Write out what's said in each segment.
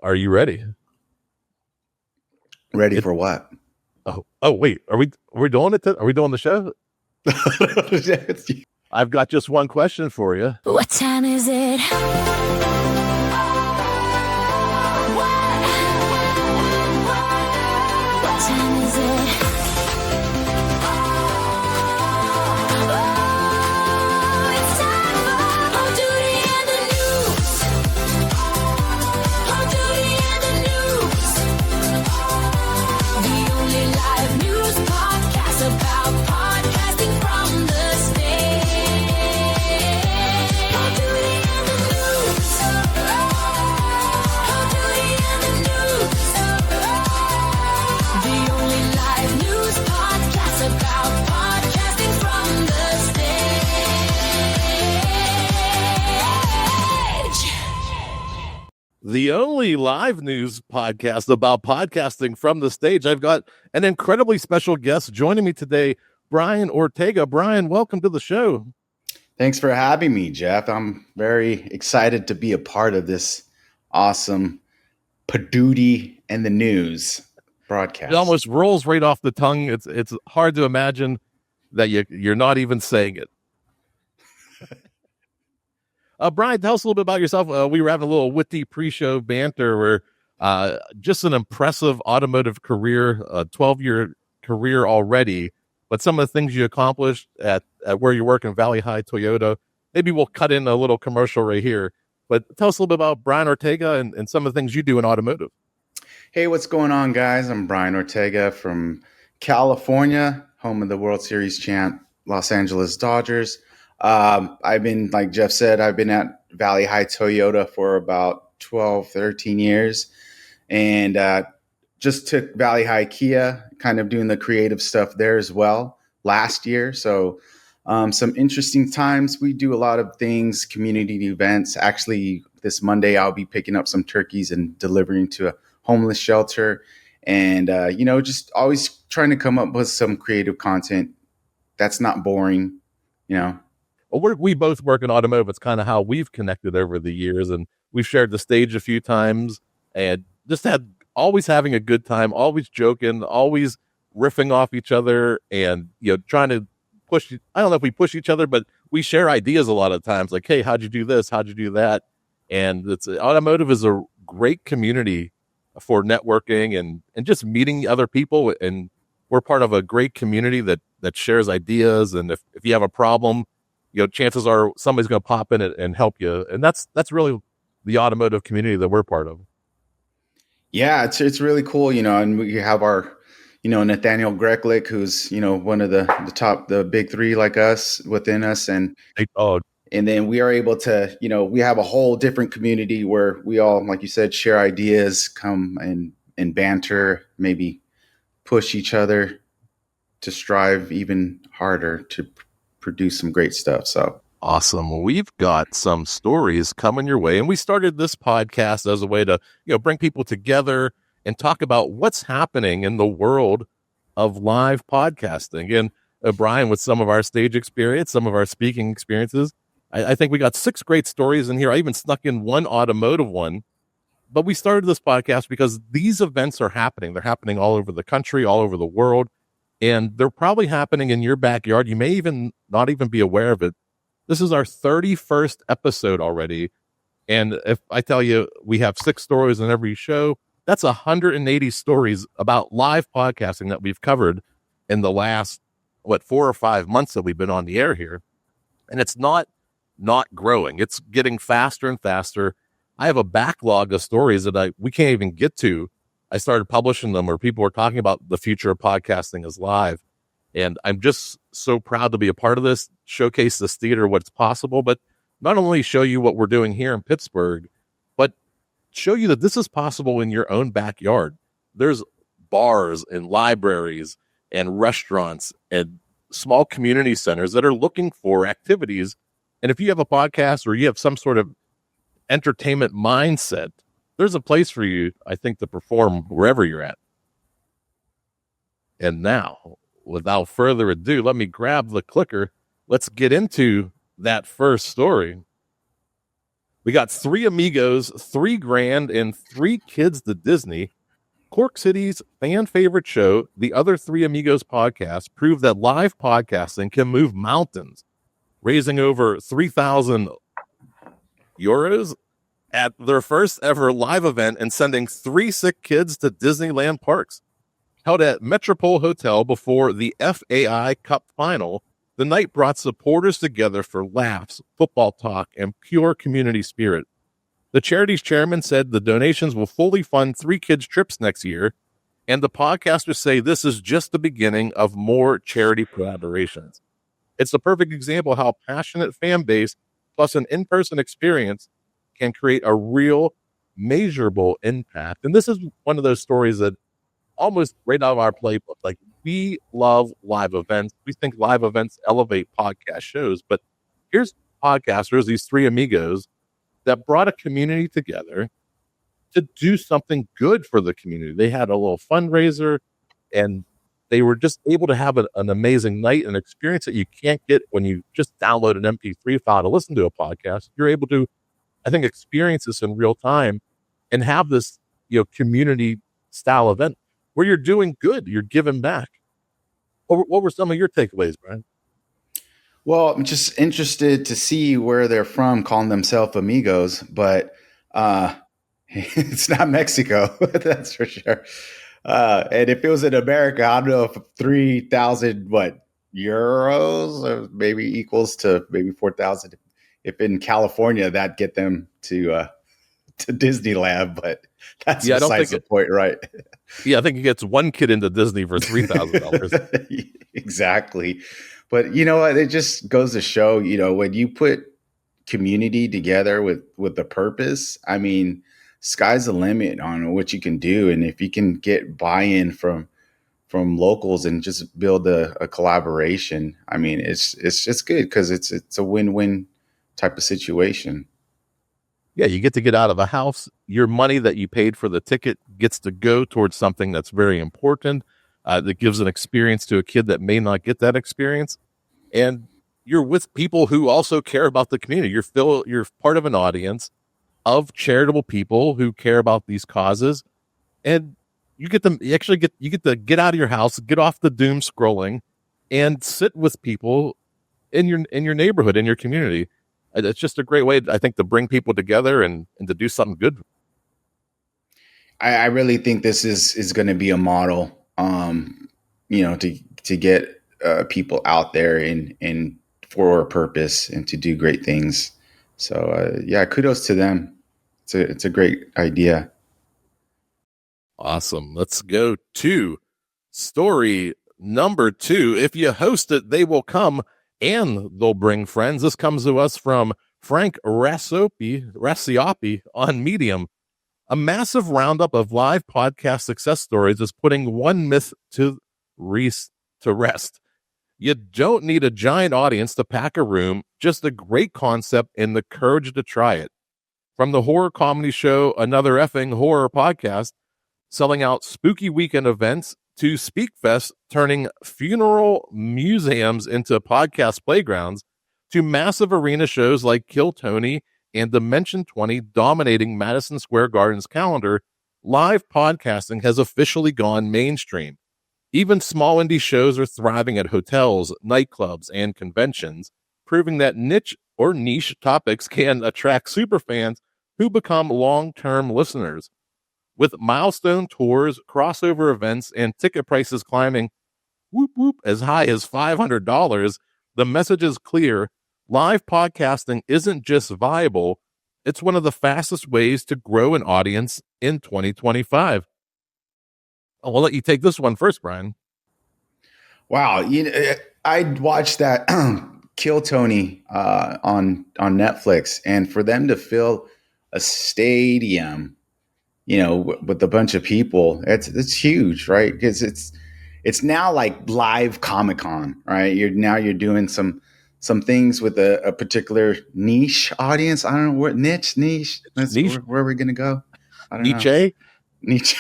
Are you ready? Ready for what? Oh, wait. Are we doing it? Are we doing the show? I've got just one question for you. What time is it? What time is it? Oh, it's time for Poduty and the news. Poduty and the news. The only live news podcast about podcasting from the stage. Poduty and the news. Poduty and the news. The only live news podcast about podcasting from the stage. The only live news podcast about podcasting from the stage. I've got an incredibly special guest joining me today, Brian Ortega. Brian, welcome to the show. Thanks for having me, Jeff. I'm very excited to be a part of this awesome Poduty and the news broadcast. It almost rolls right off the tongue. It's hard to imagine that you're not even saying it. Brian, tell us a little bit about yourself. We were having a little witty pre-show banter where just an impressive automotive career, a 12-year career already, but some of the things you accomplished at where you work in Valley High Toyota. Maybe we'll cut in a little commercial right here, but tell us a little bit about Brian Ortega and some of the things you do in automotive. Hey, what's going on, guys? I'm Brian Ortega from California, home of the World Series champ Los Angeles Dodgers. I've been, like Jeff said, I've been at Valley High Toyota for about 12, 13 years, and just took Valley High Kia, kind of doing the creative stuff there as well last year. So some interesting times. We do a lot of things, community events. Actually, this Monday, I'll be picking up some turkeys and delivering to a homeless shelter. And, just always trying to come up with some creative content that's not boring, Well, we both work in automotive. It's kind of how we've connected over the years, and we've shared the stage a few times and just always having a good time, always joking, always riffing off each other and, trying to push. I don't know if we push each other, but we share ideas a lot of times like, hey, how'd you do this? How'd you do that? And automotive is a great community for networking and just meeting other people. And we're part of a great community that shares ideas. And if you have a problem, chances are somebody's going to pop in and help you. And that's really the automotive community that we're part of. Yeah, it's really cool, and we have our, Nathaniel Greklich, who's, one of the big three like us within us. And then we are able to, we have a whole different community where we all, like you said, share ideas, come and banter, maybe push each other to strive even harder to produce some great stuff. So awesome. We've got some stories coming your way, and we started this podcast as a way to bring people together and talk about what's happening in the world of live podcasting. And Brian, with some of our stage experience, some of our speaking experiences, I think we got 6 great stories in here. I even snuck in one automotive one, but we started this podcast because these events are happening. They're happening all over the country, all over the world. And they're probably happening in your backyard. You may even not even be aware of it. This is our 31st episode already. And if I tell you we have 6 stories in every show, that's 180 stories about live podcasting that we've covered in the last, 4 or 5 months that we've been on the air here. And it's not growing. It's getting faster and faster. I have a backlog of stories that we can't even get to. I started publishing them where people were talking about the future of podcasting as live. And I'm just so proud to be a part of this, showcase this theater, what's possible, but not only show you what we're doing here in Pittsburgh, but show you that this is possible in your own backyard. There's bars and libraries and restaurants and small community centers that are looking for activities. And if you have a podcast or you have some sort of entertainment mindset, there's a place for you, I think, to perform wherever you're at. And now, without further ado, let me grab the clicker. Let's get into that first story. We got 3 amigos, $3,000, and 3 kids to Disney. Cork City's fan favorite show, the Other Three Amigos podcast, proved that live podcasting can move mountains, raising over 3,000 euros at their first ever live event and sending 3 sick kids to Disneyland parks. Held at Metropole Hotel before the FAI Cup final, the night brought supporters together for laughs, football talk, and pure community spirit. The charity's chairman said the donations will fully fund 3 kids' trips next year, and the podcasters say this is just the beginning of more charity collaborations. It's the perfect example of how passionate fan base plus an in-person experience can create a real measurable impact. And this is one of those stories that almost right out of our playbook. Like, we love live events. We think live events elevate podcast shows, but here's podcasters, these 3 amigos, that brought a community together to do something good for the community. They had a little fundraiser, and they were just able to have an amazing night, an experience that you can't get when you just download an MP3 file to listen to a podcast. You're able to, I think, experience this in real time and have this, community style event where you're doing good, you're giving back. What were some of your takeaways, Brian? Well, I'm just interested to see where they're from, calling themselves amigos, but it's not Mexico, that's for sure. And if it was in America, I don't know if 3,000 euros or maybe equals to maybe 4,000. If in California, that'd get them to Disneyland, but that's besides the point, right? Yeah, I think it gets 1 kid into Disney for $3,000. Exactly. But you know what? It just goes to show, when you put community together with a purpose, I mean, sky's the limit on what you can do. And if you can get buy-in from locals and just build a collaboration, I mean, it's just good because it's a win-win type of situation. Yeah, you get to get out of a house. Your money that you paid for the ticket gets to go towards something that's very important. That gives an experience to a kid that may not get that experience. And you're with people who also care about the community. You're part of an audience of charitable people who care about these causes. And you get to get out of your house, get off the doom scrolling, and sit with people in your neighborhood, in your community. It's just a great way, I think, to bring people together and to do something good. I really think this is going to be a model, to get people out there and for a purpose and to do great things. So kudos to them. It's a great idea. Awesome. Let's go to story number 2. If you host it, they will come and they'll bring friends. This comes to us from Frank Rassiopi on Medium. A massive roundup of live podcast success stories is putting one myth to rest. You don't need a giant audience to pack a room, just a great concept and the courage to try it. From the horror comedy show Another Effing Horror Podcast, selling out spooky weekend events, to SpeakFest, turning funeral museums into podcast playgrounds, to massive arena shows like Kill Tony and Dimension 20 dominating Madison Square Garden's calendar, live podcasting has officially gone mainstream. Even small indie shows are thriving at hotels, nightclubs, and conventions, proving that niche topics can attract superfans who become long-term listeners. With milestone tours, crossover events, and ticket prices climbing as high as $500, the message is clear. Live podcasting isn't just viable, it's one of the fastest ways to grow an audience in 2025. I'll let you take this one first, Brian. Wow. I watched that Kill Tony on Netflix, and for them to fill a stadium, with a bunch of people, it's huge, right? Because it's now like live Comic-Con, right? You're doing some things with a particular niche audience. I don't know what niche. That's niche. Where we're gonna go. I don't know. Niche.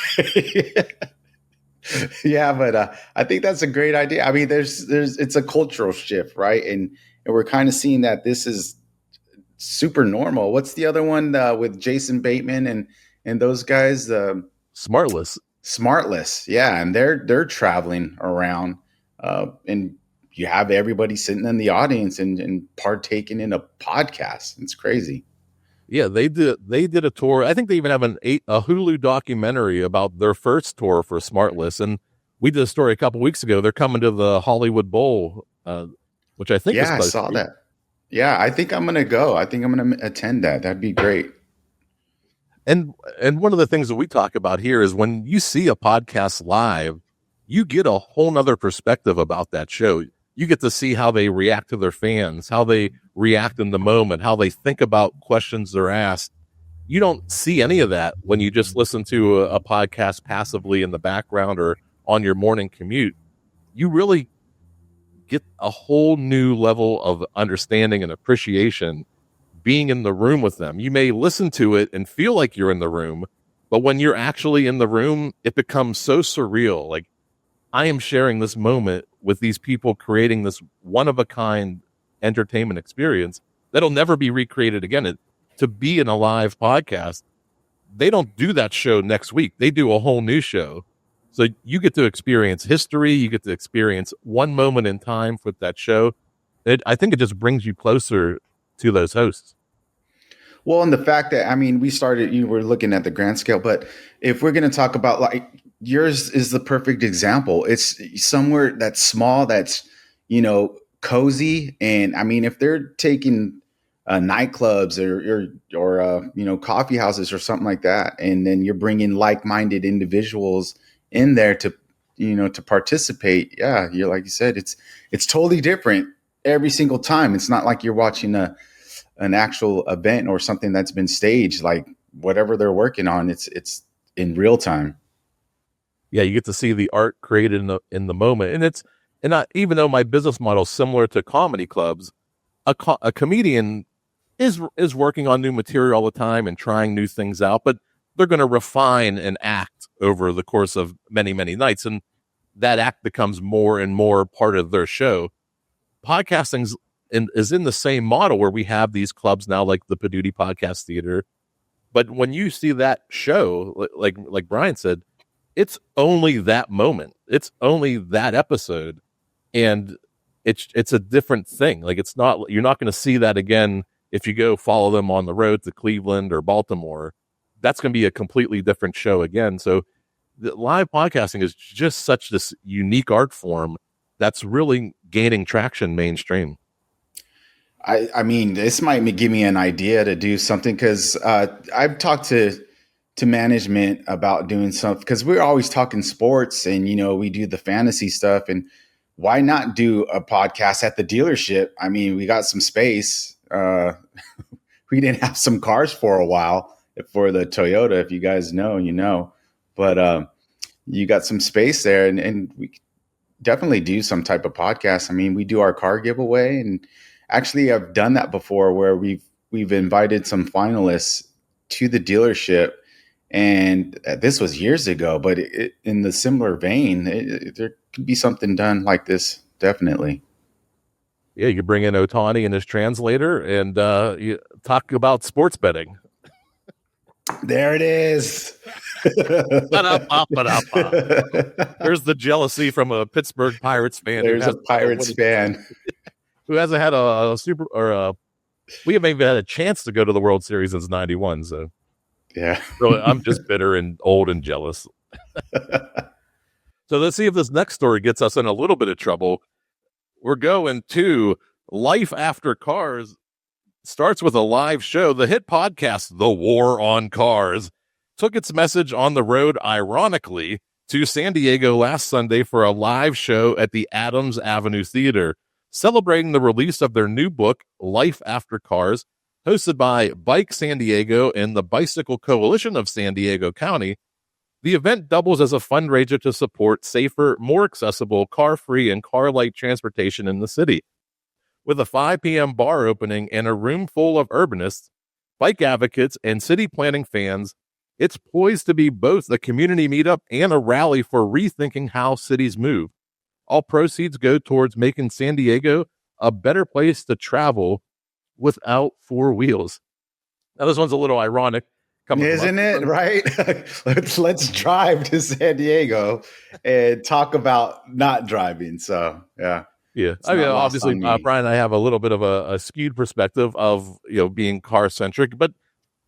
Yeah, but I think that's a great idea. I mean, it's a cultural shift, right? And we're kind of seeing that this is super normal. What's the other one with Jason Bateman and those guys? Smartless. Smartless, yeah, and they're traveling around, and you have everybody sitting in the audience and partaking in a podcast. It's crazy. Yeah, they did a tour. I think they even have a Hulu documentary about their first tour for Smartless, and we did a story a couple weeks ago. They're coming to the Hollywood Bowl, which I think is Yeah, I close saw to you. that. Yeah, I think I'm gonna go. I think I'm gonna attend that. That'd be great. And one of the things that we talk about here is when you see a podcast live, you get a whole nother perspective about that show. You get to see how they react to their fans, how they react in the moment, how they think about questions they're asked. You don't see any of that when you just listen to a podcast passively in the background or on your morning commute. You really get a whole new level of understanding and appreciation being in the room with them. You may listen to it and feel like you're in the room, but when you're actually in the room, it becomes so surreal. Like, I am sharing this moment with these people creating this one of a kind entertainment experience that'll never be recreated again. To be in a live podcast, they don't do that show next week. They do a whole new show. So you get to experience history. You get to experience one moment in time with that show. I think it just brings you closer to those hosts. Well, and the fact that, I mean, you were looking at the grand scale, but if we're going to talk about, like, yours is the perfect example. It's somewhere that's small, that's, cozy. And I mean, if they're taking nightclubs or coffee houses or something like that, and then you're bringing like-minded individuals in there to participate. Yeah. You're, like you said, it's totally different every single time. It's not like you're watching an actual event or something that's been staged. Like, whatever they're working on, it's in real time. Yeah, you get to see the art created in the moment, and even though my business model is similar to comedy clubs, a comedian is working on new material all the time and trying new things out, but they're going to refine an act over the course of many nights, and that act becomes more and more part of their show. Podcasting is in the same model where we have these clubs now, like the Poduty Podcast Theater. But when you see that show, like Brian said, it's only that moment. It's only that episode, and it's a different thing. Like, you're not going to see that again if you go follow them on the road to Cleveland or Baltimore. That's going to be a completely different show again. So the live podcasting is just such this unique art form that's really gaining traction mainstream. I mean, this might give me an idea to do something, because I've talked to management about doing something, because we're always talking sports and, we do the fantasy stuff, and why not do a podcast at the dealership? I mean, we got some space. We didn't have some cars for a while for the Toyota. If you guys know, but you got some space there, and we definitely do some type of podcast. I mean, we do our car giveaway, and actually I've done that before where we've invited some finalists to the dealership, and this was years ago, but in the similar vein, there could be something done like this. Definitely. Yeah, you bring in Otani and his translator, and you talk about sports betting. There it is. Ba-da-ba-ba-da-ba. There's the jealousy from a Pittsburgh Pirates fan. There's a Pirates fan who hasn't had a super, or we haven't even had a chance to go to the World Series since '91. So yeah, really, I'm just bitter and old and jealous. So let's see if this next story gets us in a little bit of trouble. We're going to Life After Cars. Starts with a live show. The hit podcast, The War on Cars, took its message on the road, ironically, to San Diego last Sunday for a live show at the Adams Avenue Theater, celebrating the release of their new book, Life After Cars, hosted by Bike San Diego and the Bicycle Coalition of San Diego County. The event doubles as a fundraiser to support safer, more accessible, car-free, and car-light transportation in the city. With a 5 p.m. bar opening and a room full of urbanists, bike advocates, and city planning fans, it's poised to be both a community meetup and a rally for rethinking how cities move. All proceeds go towards making San Diego a better place to travel without four wheels. Now, this one's a little ironic. Isn't it, right? Let's drive to San Diego and talk about not driving. So, yeah. Yeah. It's I mean, not lost obviously, on me. Brian and I have a little bit of a skewed perspective of, being car centric, but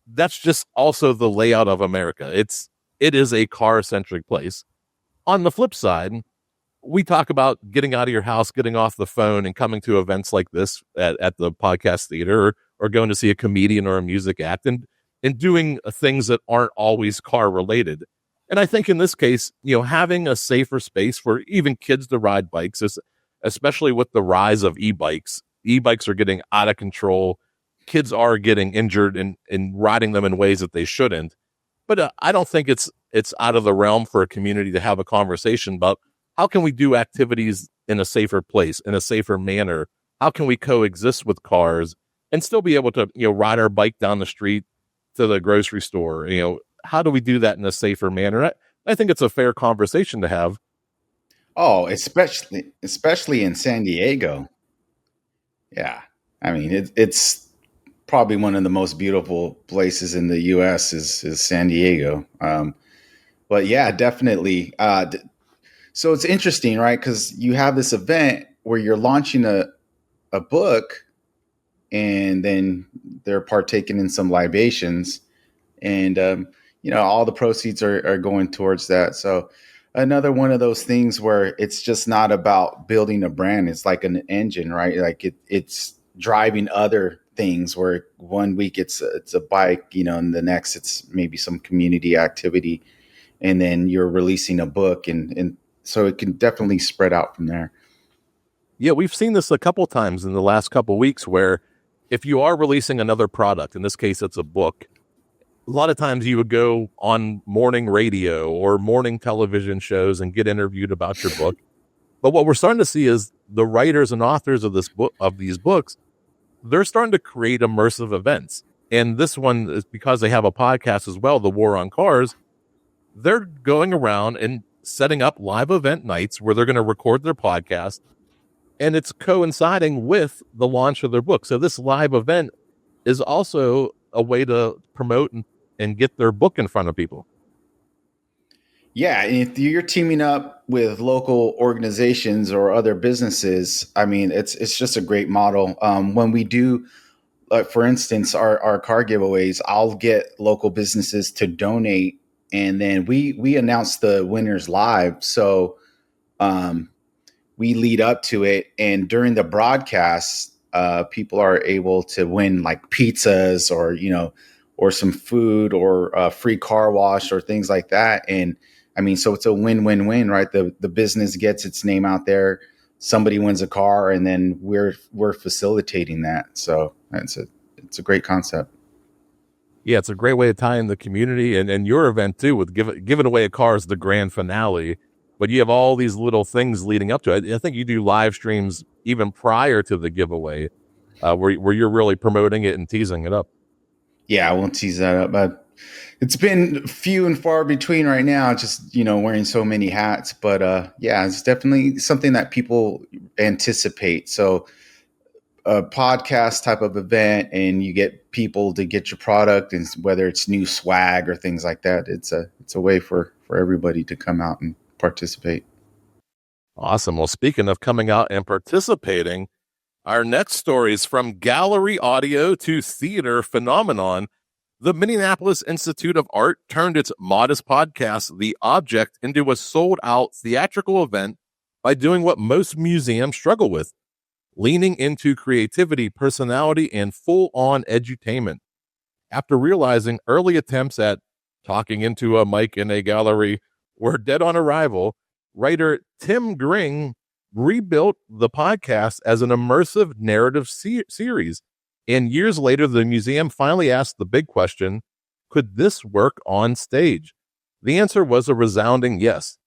that's just also the layout of America. It is a car centric place. On the flip side, we talk about getting out of your house, getting off the phone, and coming to events like this at the podcast theater, or going to see a comedian or a music act, and doing things that aren't always car related. And I think in this case, having a safer space for even kids to ride bikes, especially with the rise of e-bikes. E-bikes are getting out of control. Kids are getting injured and riding them in ways that they shouldn't. But I don't think it's out of the realm for a community to have a conversation about how can we do activities in a safer place, in a safer manner? How can we coexist with cars and still be able to, ride our bike down the street to the grocery store? How do we do that in a safer manner? I think it's a fair conversation to have. Oh, especially in San Diego. Yeah. I mean, it's probably one of the most beautiful places in the U.S. is San Diego. But yeah, definitely. So it's interesting, right? Because you have this event where you're launching a book, and then they're partaking in some libations, and all the proceeds are going towards that. So another one of those things where it's just not about building a brand. It's like an engine, right? Like it's driving other things, where one week it's a bike, and the next it's maybe some community activity, and then you're releasing a book, and so it can definitely spread out from there. Yeah, we've seen this a couple times in the last couple weeks, where if you are releasing another product, in this case it's a book, a lot of times you would go on morning radio or morning television shows and get interviewed about your book. But what we're starting to see is the writers and authors of these books, they're starting to create immersive events. And this one is because they have a podcast as well, The War on Cars. They're going around and setting up live event nights where they're going to record their podcast, and it's coinciding with the launch of their book. So this live event is also a way to promote and get their book in front of people. Yeah, and if you're teaming up with local organizations or other businesses, I mean, it's just a great model. When we do, for instance, our car giveaways, I'll get local businesses to donate, and then we announce the winners live. So we lead up to it, and during the broadcast, people are able to win like pizzas or some food or a free car wash or things like that. And I mean, so it's a win-win-win, right? The business gets its name out there, somebody wins a car, and then we're facilitating that. So it's a great concept. Yeah, it's a great way to tie in the community and your event too, with giving away a car is the grand finale. But you have all these little things leading up to it. I think you do live streams even prior to the giveaway, where you're really promoting it and teasing it up. Yeah, I won't tease that up, but it's been few and far between right now, just, wearing so many hats. But yeah, it's definitely something that people anticipate. So a podcast type of event, and you get people to get your product, and whether it's new swag or things like that, it's a way for everybody to come out and participate. Awesome. Well, speaking of coming out and participating, our next story is from gallery audio to theater phenomenon. The Minneapolis Institute of Art turned its modest podcast, The Object, into a sold-out theatrical event by doing what most museums struggle with, leaning into creativity, personality, and full-on edutainment. After realizing early attempts at talking into a mic in a gallery were dead on arrival, writer Tim Gring rebuilt the podcast as an immersive narrative series. And years later, the museum finally asked the big question, could this work on stage? The answer was a resounding yes,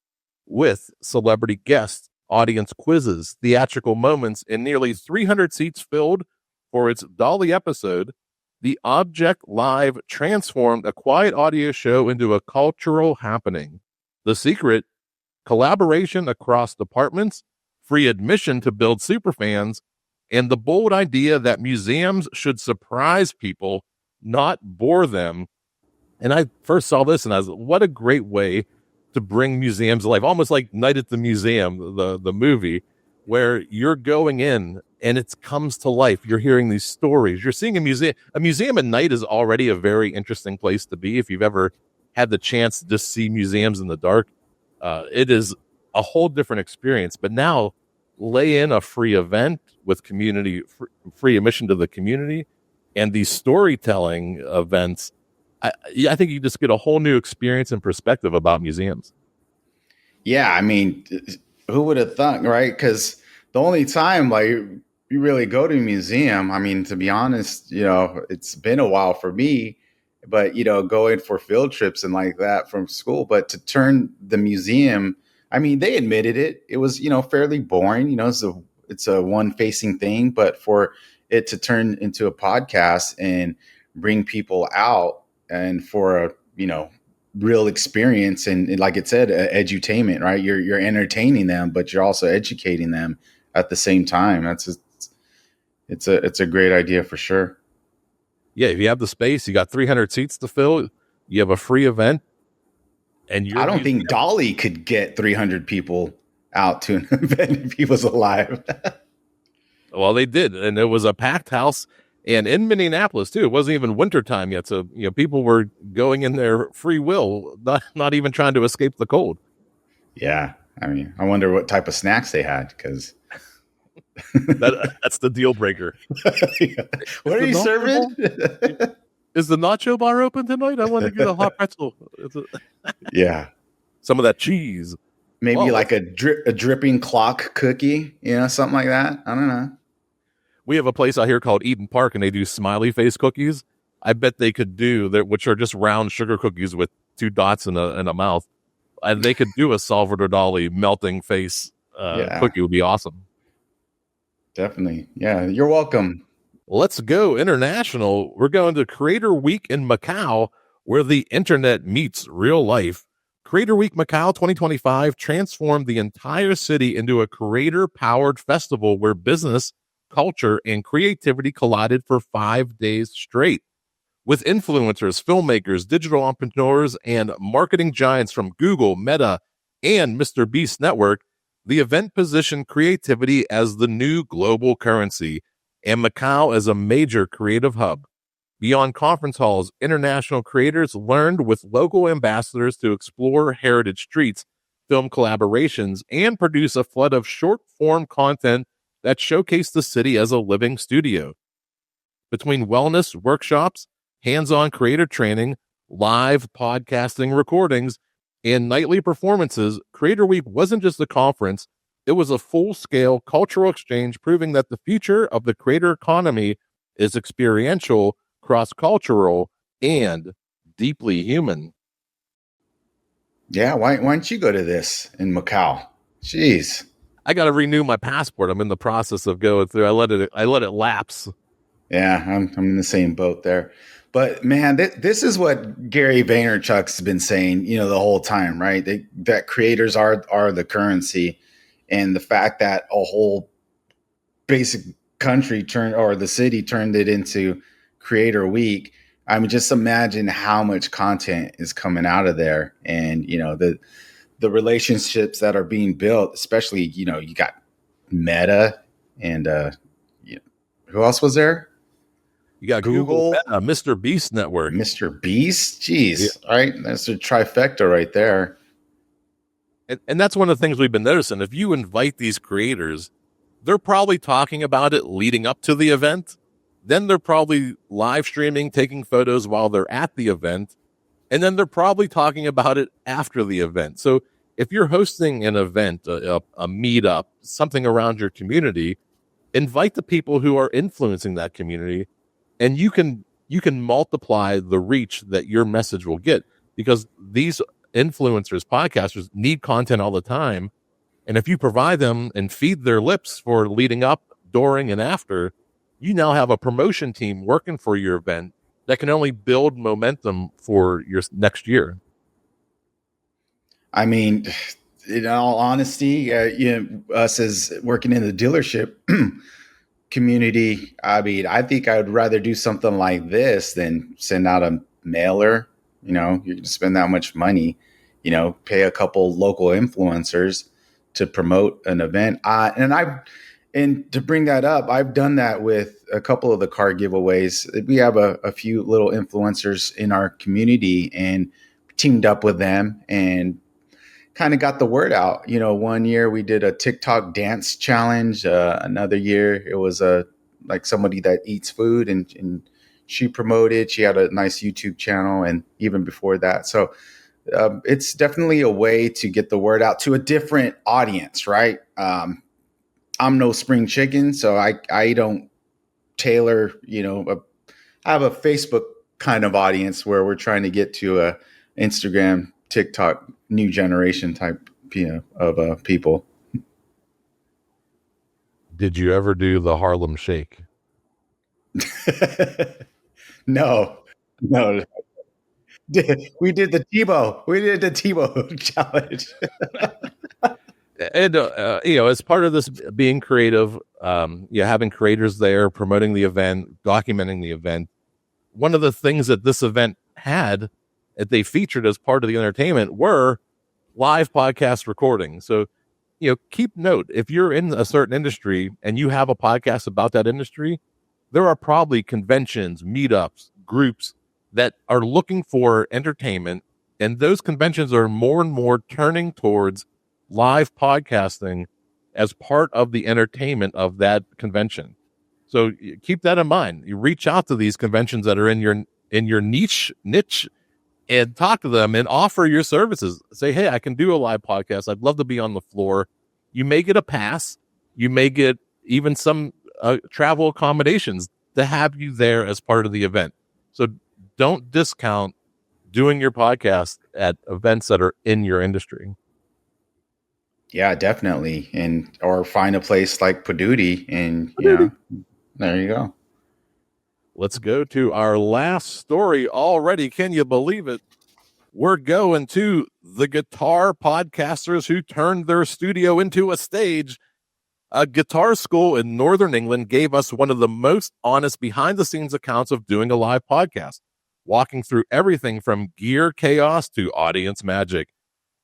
with celebrity guests, audience quizzes, theatrical moments, and nearly 300 seats filled for its Dolly episode. The Object Live transformed a quiet audio show into a cultural happening. The secret? Collaboration across departments, free admission to build superfans, and the bold idea that museums should surprise people, not bore them. And I first saw this and I was like, what a great way to bring museums to life, almost like Night at the Museum, the movie, where you're going in and it comes to life. You're hearing these stories. You're seeing a museum. A museum at night is already a very interesting place to be. If you've ever had the chance to just see museums in the dark, it is a whole different experience. But now lay in a free event with community, free admission to the community, and these storytelling events. I think you just get a whole new experience and perspective about museums. Yeah, I mean, who would have thought, right? Because the only time like you really go to a museum, I mean, to be honest, it's been a while for me, but going for field trips and like that from school, but to turn the museum, I mean, they admitted it. It was, fairly boring. It's a one facing thing, but for it to turn into a podcast and bring people out and for a, real experience and like it said, edutainment, right? You're entertaining them, but you're also educating them at the same time. It's a great idea for sure. Yeah, if you have the space, you got 300 seats to fill, you have a free event, and I don't think Dolly could get 300 people out to an event if he was alive. Well, they did, and it was a packed house, and in Minneapolis too. It wasn't even wintertime yet, so people were going in their free will, not even trying to escape the cold. Yeah, I mean, I wonder what type of snacks they had because that's the deal breaker. What are you serving? Is the nacho bar open tonight? I want to get a hot pretzel. Yeah, some of that cheese. Maybe like a dripping clock cookie, something like that. I don't know. We have a place out here called Eden Park, and they do smiley face cookies. I bet they could do that, which are just round sugar cookies with 2 dots in a mouth. And they could do a Salvador Dali melting face cookie. Would be awesome. Definitely. Yeah, you're welcome. Let's go international. We're going to Creator Week in Macau, where the internet meets real life. Creator Week Macau 2025 transformed the entire city into a creator-powered festival where business, culture, and creativity collided for 5 days straight. With influencers, filmmakers, digital entrepreneurs, and marketing giants from Google, Meta, and Mr. Beast Network, the event positioned creativity as the new global currency and Macau as a major creative hub. Beyond conference halls, international creators learned with local ambassadors to explore heritage streets, film collaborations, and produce a flood of short-form content that showcased the city as a living studio. Between wellness workshops, hands-on creator training, live podcasting recordings, and nightly performances, Creator Week wasn't just a conference, it was a full-scale cultural exchange proving that the future of the creator economy is experiential, cross-cultural, and deeply human. Yeah, why don't you go to this in Macau? Jeez. I got to renew my passport. I'm in the process of going through. I let it lapse. Yeah, I'm in the same boat there. But man, this is what Gary Vaynerchuk's been saying, the whole time, right? That creators are the currency, and the fact that a whole basic country the city turned it into Creator Week. I mean, just imagine how much content is coming out of there, and the relationships that are being built, especially, you got Meta and who else was there? You got Google, Mr. Beast Network. Mr. Beast? Jeez. Yeah. All right. That's a trifecta right there. And that's one of the things we've been noticing. If you invite these creators, they're probably talking about it leading up to the event. Then they're probably live streaming, taking photos while they're at the event. And then they're probably talking about it after the event. So if you're hosting an event, a meetup, something around your community, invite the people who are influencing that community, and you can multiply the reach that your message will get, because these influencers, podcasters need content all the time. And if you provide them and feed their lips for leading up, during, and after, you now have a promotion team working for your event that can only build momentum for your next year. I mean, in all honesty, us as working in the dealership, community, I mean, I think I would rather do something like this than send out a mailer. You know, you can spend that much money, you know, pay a couple local influencers to promote an event. And to bring that up, I've done that with a couple of the car giveaways. We have a few little influencers in our community and teamed up with them and kind of got the word out. You know, one year we did a TikTok dance challenge. Another year it was like somebody that eats food and she promoted. She had a nice YouTube channel, and even before that. So it's definitely a way to get the word out to a different audience, right? I'm no spring chicken, so I don't tailor, you know, I have a Facebook kind of audience where we're trying to get to a Instagram, TikTok, new generation type, you know, of people. Did you ever do the Harlem Shake? No. We did the Tebow. We did the Tebow challenge. And you know, as part of this being creative, having creators there promoting the event, documenting the event. One of the things that this event had that they featured as part of the entertainment were live podcast recordings. So, you know, keep note, if you're in a certain industry and you have a podcast about that industry, there are probably conventions, meetups, groups that are looking for entertainment, and those conventions are more and more turning towards live podcasting as part of the entertainment of that convention. So keep that in mind. You reach out to these conventions that are in your niche and talk to them and offer your services. Say, hey, I can do a live podcast. I'd love to be on the floor. You may get a pass. You may get even some travel accommodations to have you there as part of the event. So don't discount doing your podcast at events that are in your industry. Yeah, definitely. Or find a place like Poduty and, you know, there you go. Let's go to our last story already. Can you believe it? We're going to the guitar podcasters who turned their studio into a stage. A guitar school in Northern England gave us one of the most honest behind-the-scenes accounts of doing a live podcast, walking through everything from gear chaos to audience magic.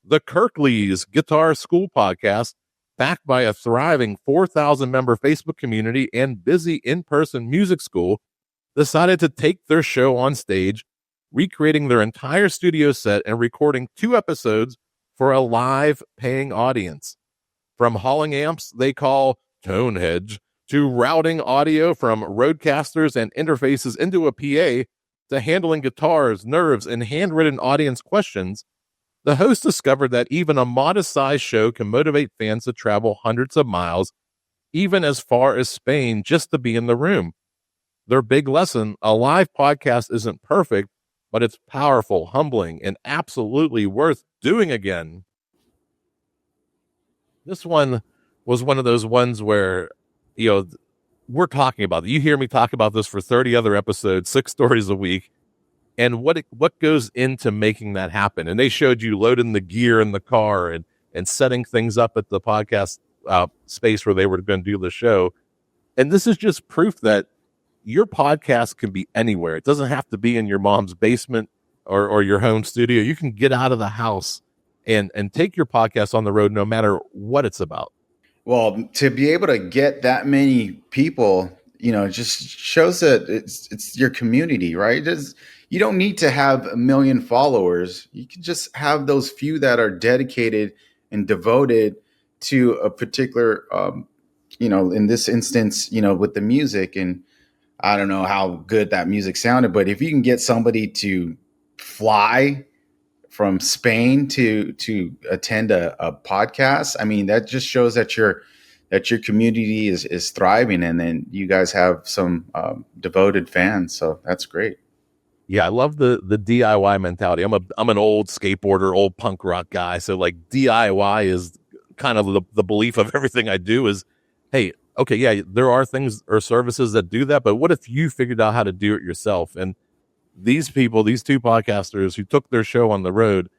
The Kirklees Guitar School podcast, backed by a thriving 4,000-member Facebook community and busy in-person music school, decided to take their show on stage, recreating their entire studio set and recording 2 episodes for a live paying audience. From hauling amps they call tone hedge, to routing audio from roadcasters and interfaces into a PA, to handling guitars, nerves, and handwritten audience questions, the host discovered that even a modest-sized show can motivate fans to travel hundreds of miles, even as far as Spain, just to be in the room. Their big lesson: a live podcast isn't perfect, but it's powerful, humbling, and absolutely worth doing again. This one was one of those ones where, you know, we're talking about it. You hear me talk about this for 30 other episodes, 6 stories a week, and what goes into making that happen. And they showed you loading the gear in the car and setting things up at the podcast space where they were going to do the show. And this is just proof that your podcast can be anywhere. It doesn't have to be in your mom's basement or your home studio. You can get out of the house and take your podcast on the road, no matter what it's about. Well, to be able to get that many people, you know, just shows that it's your community, right? You don't need to have 1 million followers. You can just have those few that are dedicated and devoted to a particular, you know, in this instance, you know, with the music. And I don't know how good that music sounded, but if you can get somebody to fly from Spain to attend a podcast, I mean, that just shows that your community is thriving, and then you guys have some devoted fans. So that's great. Yeah, I love the DIY mentality. I'm an old skateboarder, old punk rock guy. So like DIY is kind of the belief of everything I do is, hey, okay, yeah, there are things or services that do that, but what if you figured out how to do it yourself? And these people, these 2 podcasters who took their show on the road,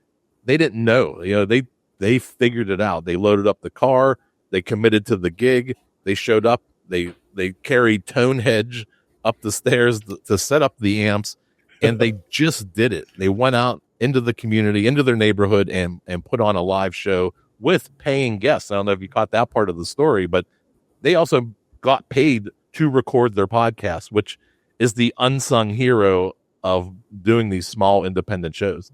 they didn't know, you know, they figured it out. They loaded up the car, they committed to the gig, they showed up, they They carried Tonehenge up the stairs to set up the amps, and they just did it. They went out into the community, into their neighborhood, and put on a live show with paying guests. I don't know if you caught that part of the story, but they also got paid to record their podcast, which is the unsung hero of doing these small independent shows.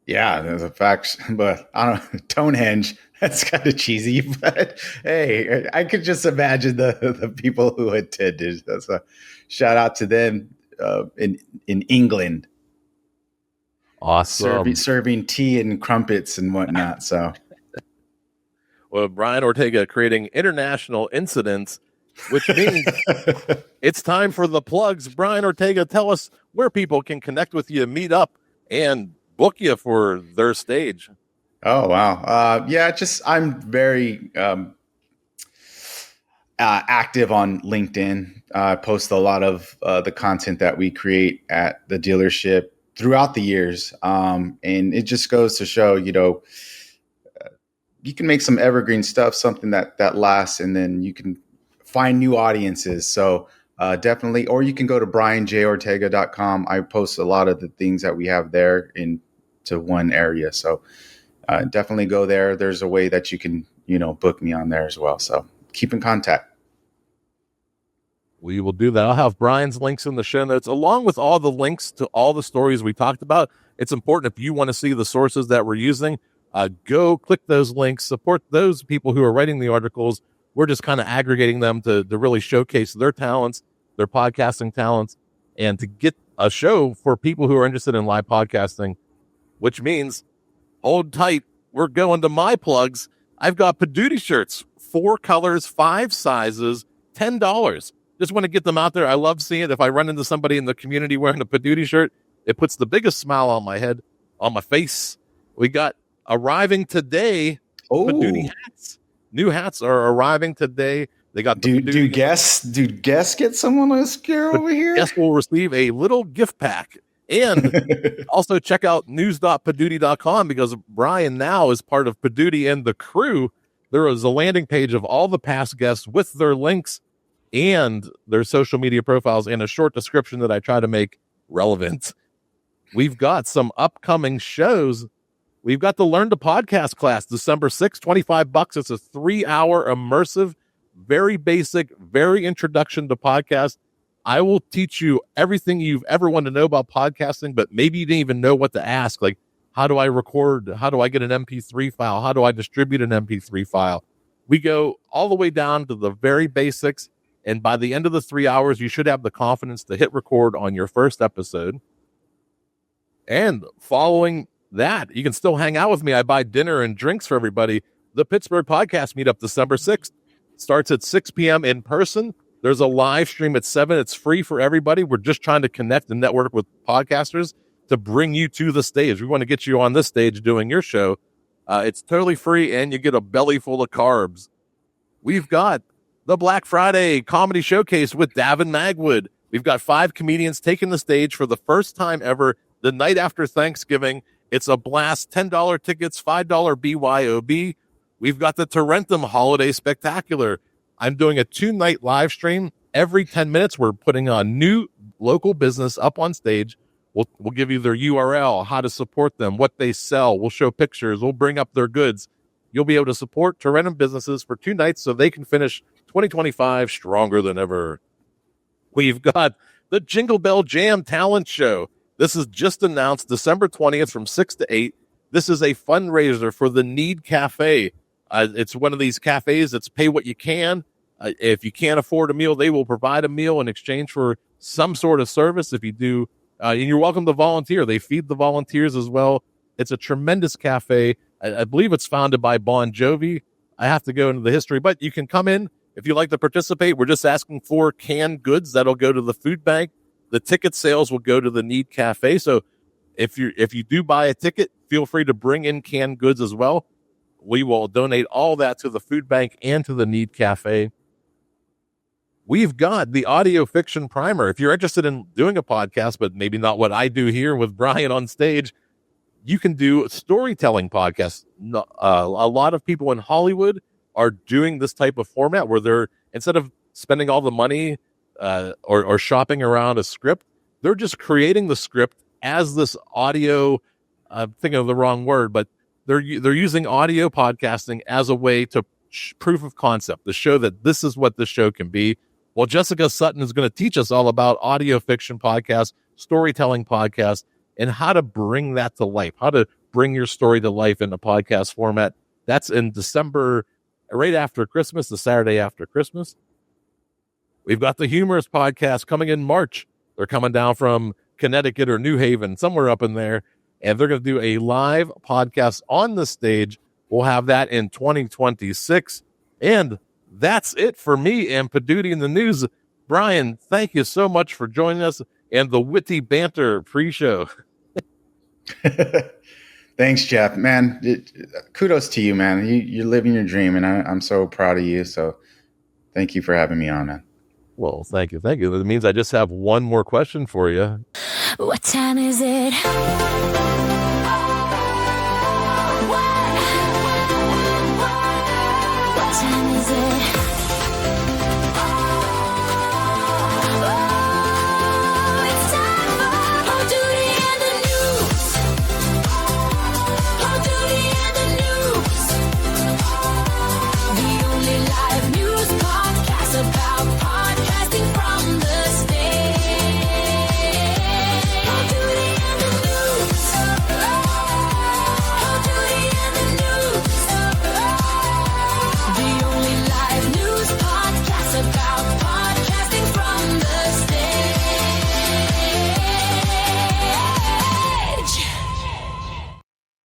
Yeah, there's a fact, but I don't know, Tonehenge, that's kind of cheesy, but hey, I could just imagine the people who attended. That's a shout out to them in England. Awesome. Serving tea and crumpets and whatnot. So, well, Brian Ortega creating international incidents, which means it's time for the plugs. Brian Ortega, tell us where people can connect with you, meet up, and book you for their stage. Oh, wow. Yeah, I'm very active on LinkedIn. I post a lot of the content that we create at the dealership throughout the years. And it just goes to show, you can make some evergreen stuff, something that lasts, and then you can find new audiences. So definitely, or you can go to brianjortega.com. I post a lot of the things that we have there into one area. So definitely go there. There's a way that you can, book me on there as well. So keep in contact. We will do that. I'll have Brian's links in the show notes, along with all the links to all the stories we talked about. It's important, if you want to see the sources that we're using, go click those links, support those people who are writing the articles. We're just kind of aggregating them to really showcase their talents, their podcasting talents, and to get a show for people who are interested in live podcasting, which means hold tight. We're going to my plugs. I've got Poduty shirts, 4 colors, 5 sizes, $10. Just want to get them out there. I love seeing it. If I run into somebody in the community wearing a Poduty shirt, it puts the biggest smile on my head, on my face. We got arriving today, Poduty hats. New hats are arriving today. They got the do guests get someone to scare over here? Guests will receive a little gift pack. And also check out news.poduty.com, because Brian now is part of Poduty and the crew. There is a landing page of all the past guests with their links and their social media profiles and a short description that I try to make relevant. We've got some upcoming shows. We've got the Learn to Podcast class, December 6th, $25. It's a 3-hour immersive, very basic, very introduction to podcast. I will teach you everything you've ever wanted to know about podcasting, but maybe you didn't even know what to ask. Like, how do I record? How do I get an MP3 file? How do I distribute an MP3 file? We go all the way down to the very basics. And by the end of the 3 hours, you should have the confidence to hit record on your first episode. And following that, you can still hang out with me. I buy dinner and drinks for everybody. The Pittsburgh Podcast Meetup, December 6th, starts at 6 p.m. in person. There's a live stream at 7. It's free for everybody. We're just trying to connect and network with podcasters to bring you to the stage. We want to get you on this stage doing your show. It's totally free, and you get a belly full of carbs. We've got the Black Friday Comedy Showcase with Davin Magwood. We've got 5 comedians taking the stage for the first time ever the night after Thanksgiving. It's a blast. $10 tickets, $5 BYOB. We've got the Tarentum Holiday Spectacular. I'm doing a 2-night live stream. Every 10 minutes, we're putting a new local business up on stage. We'll give you their URL, how to support them, what they sell. We'll show pictures. We'll bring up their goods. You'll be able to support Tarentum businesses for 2 nights so they can finish 2025 stronger than ever. We've got the Jingle Bell Jam Talent Show. This is just announced December 20th from 6 to 8. This is a fundraiser for the Need Cafe. It's one of these cafes that's pay what you can. If you can't afford a meal, they will provide a meal in exchange for some sort of service. If you do, and you're welcome to volunteer. They feed the volunteers as well. It's a tremendous cafe. I believe it's founded by Bon Jovi. I have to go into the history, but you can come in if you'd like to participate. We're just asking for canned goods that'll go to the food bank. The ticket sales will go to the Need Cafe. So if you do buy a ticket, feel free to bring in canned goods as well. We will donate all that to the food bank and to the Need Cafe. We've got the audio fiction primer. If you're interested in doing a podcast, but maybe not what I do here with Brian on stage, you can do storytelling podcasts. A lot of people in Hollywood are doing this type of format where they're, instead of spending all the money or shopping around a script. They're just creating the script as this audio. I'm thinking of the wrong word, but they're using audio podcasting as a way to proof of concept to show that this is what this show can be. Well, Jessica Sutton is going to teach us all about audio fiction podcasts, storytelling podcasts, and how to bring that to life, how to bring your story to life in a podcast format. That's in December, right after Christmas, the Saturday after Christmas. We've got the Humorous podcast coming in March. They're coming down from Connecticut or New Haven, somewhere up in there, and they're going to do a live podcast on the stage. We'll have that in 2026. And that's it for me and Poduty in the News. Brian, thank you so much for joining us and the witty banter pre-show. Thanks, Jeff. Man, kudos to you, man. You're living your dream, and I'm so proud of you. So thank you for having me on, man. Well, thank you. Thank you. That means I just have one more question for you. What time is it? What time is it? Oh, it's time for Poduty and the News. Poduty and the News. The only live news podcast about podcasting from